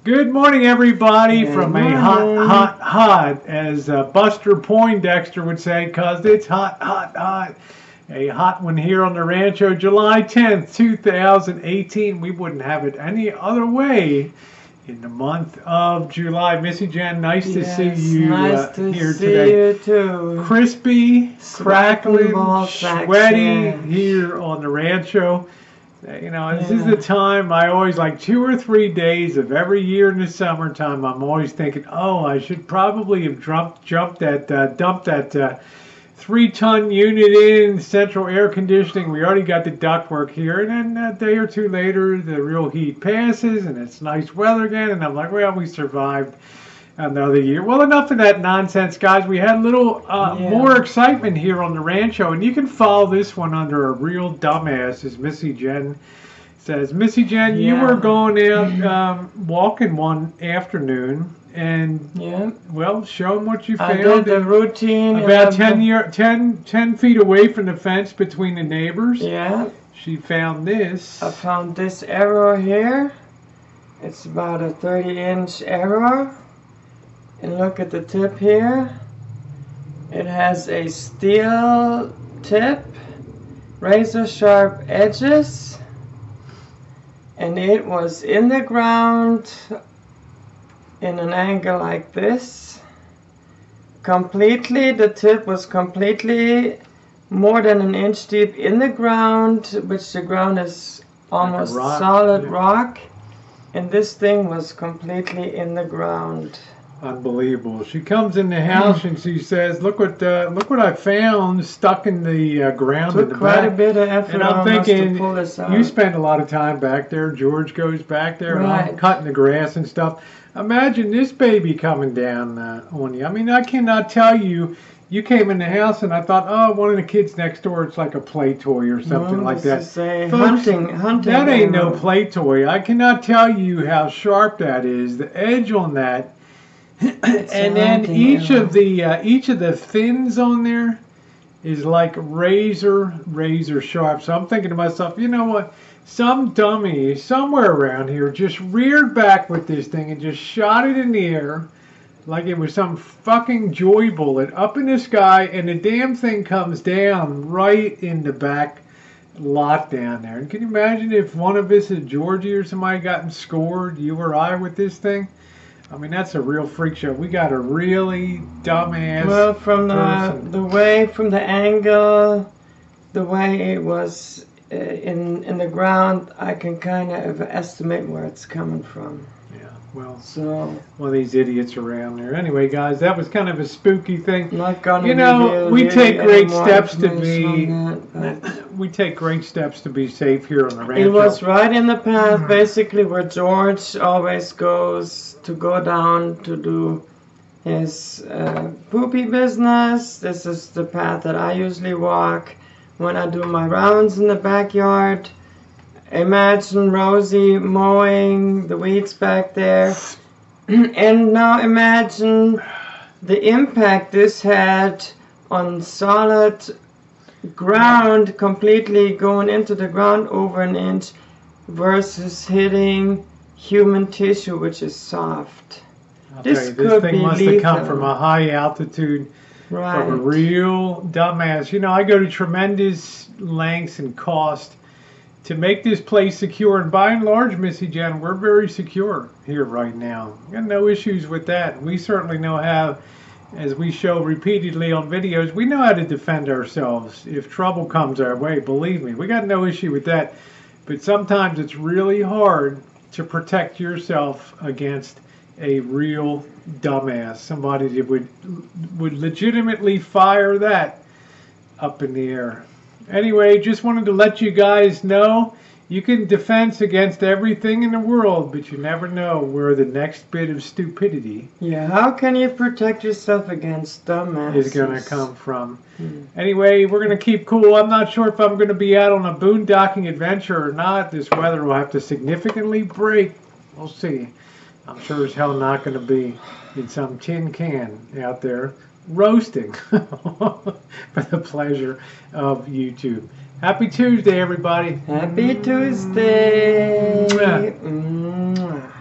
Good morning, everybody, Good from morning. a hot, as Buster Poindexter would say, 'cause it's hot. A hot one here on the Rancho, July 10th, 2018. We wouldn't have it any other way in the month of July. Missy Jen, nice to see you nice to here see today. You too. Crispy, crackling, sweaty action. here on the Rancho. You know, this is the time I always like 2 or 3 days of every year in the summertime. I'm always thinking, oh, I should probably have dumped that 3-ton unit in central air conditioning. We already got the ductwork here, and then a day or two later, the real heat passes, and it's nice weather again. And I'm like, well, we survived another year. Well, enough of that nonsense, guys. We had a little more excitement here on the Rancho, and you can follow this one under a real dumbass, as Missy Jen says. Missy Jen, you were going out walking one afternoon, and well, show them what you found. I did the routine about 10 feet away from the fence between the neighbors. Yeah. She found this. I found this arrow here. It's about a 30-inch arrow. And look at the tip here. It has a steel tip, razor sharp edges, and it was in the ground in an angle like this. Completely, the tip was completely more than an inch deep in the ground, which the ground is almost like solid rock, and this thing was completely in the ground. Unbelievable. She comes in the house and she says, "Look what I found stuck in the ground in the back." Quite a bit of effort. And I'm thinking, to pull this out. You spend a lot of time back there. George goes back there, and I'm cutting the grass and stuff. Imagine this baby coming down on you. I mean, I cannot tell you. You came in the house and I thought, oh, one of the kids next door, it's like a play toy or something like that. This is a Folks, hunting. That ain't no play toy. I cannot tell you how sharp that is. The edge on that. And then each of the fins on there is like razor sharp. So I'm thinking to myself, you know what? Some dummy somewhere around here just reared back with this thing and just shot it in the air like it was some fucking joy bullet up in the sky, and the damn thing comes down right in the back lot down there. And can you imagine if one of us at Georgie or somebody gotten scored, you or I, with this thing? I mean, that's a real freak show. We got a really dumbass. Well, from the angle, the way it was in the ground, I can kind of estimate where it's coming from. Yeah, well, so one of these idiots around there. Anyway, guys, that was kind of a spooky thing. Not gonna you know, we take great steps to be. We take great steps to be safe here on the Rancho. It was right in the path, basically, where George always goes to go down to do his poopy business. This is the path that I usually walk when I do my rounds in the backyard. Imagine Rosie mowing the weeds back there. And now imagine the impact this had on solid ground, completely going into the ground over an inch, versus hitting human tissue, which is soft. This thing must have come from a high altitude, from a real dumbass. You know, I go to tremendous lengths and cost to make this place secure, and by and large, Missy Jen, we're very secure here right now. We got no issues with that. We certainly know how, as we show repeatedly on videos, we know how to defend ourselves if trouble comes our way. Believe me, we got no issue with that. But sometimes it's really hard to protect yourself against a real dumbass, somebody that would legitimately fire that up in the air. Anyway, just wanted to let you guys know you can defense against everything in the world, but you never know where the next bit of stupidity how can you protect yourself against dumbasses is going to come from. Anyway, we're going to keep cool. I'm not sure if I'm going to be out on a boondocking adventure or not. This weather will have to significantly break. We'll see. I'm sure as hell not going to be in some tin can out there roasting for the pleasure of YouTube. Happy Tuesday, everybody. Happy Tuesday. Mwah.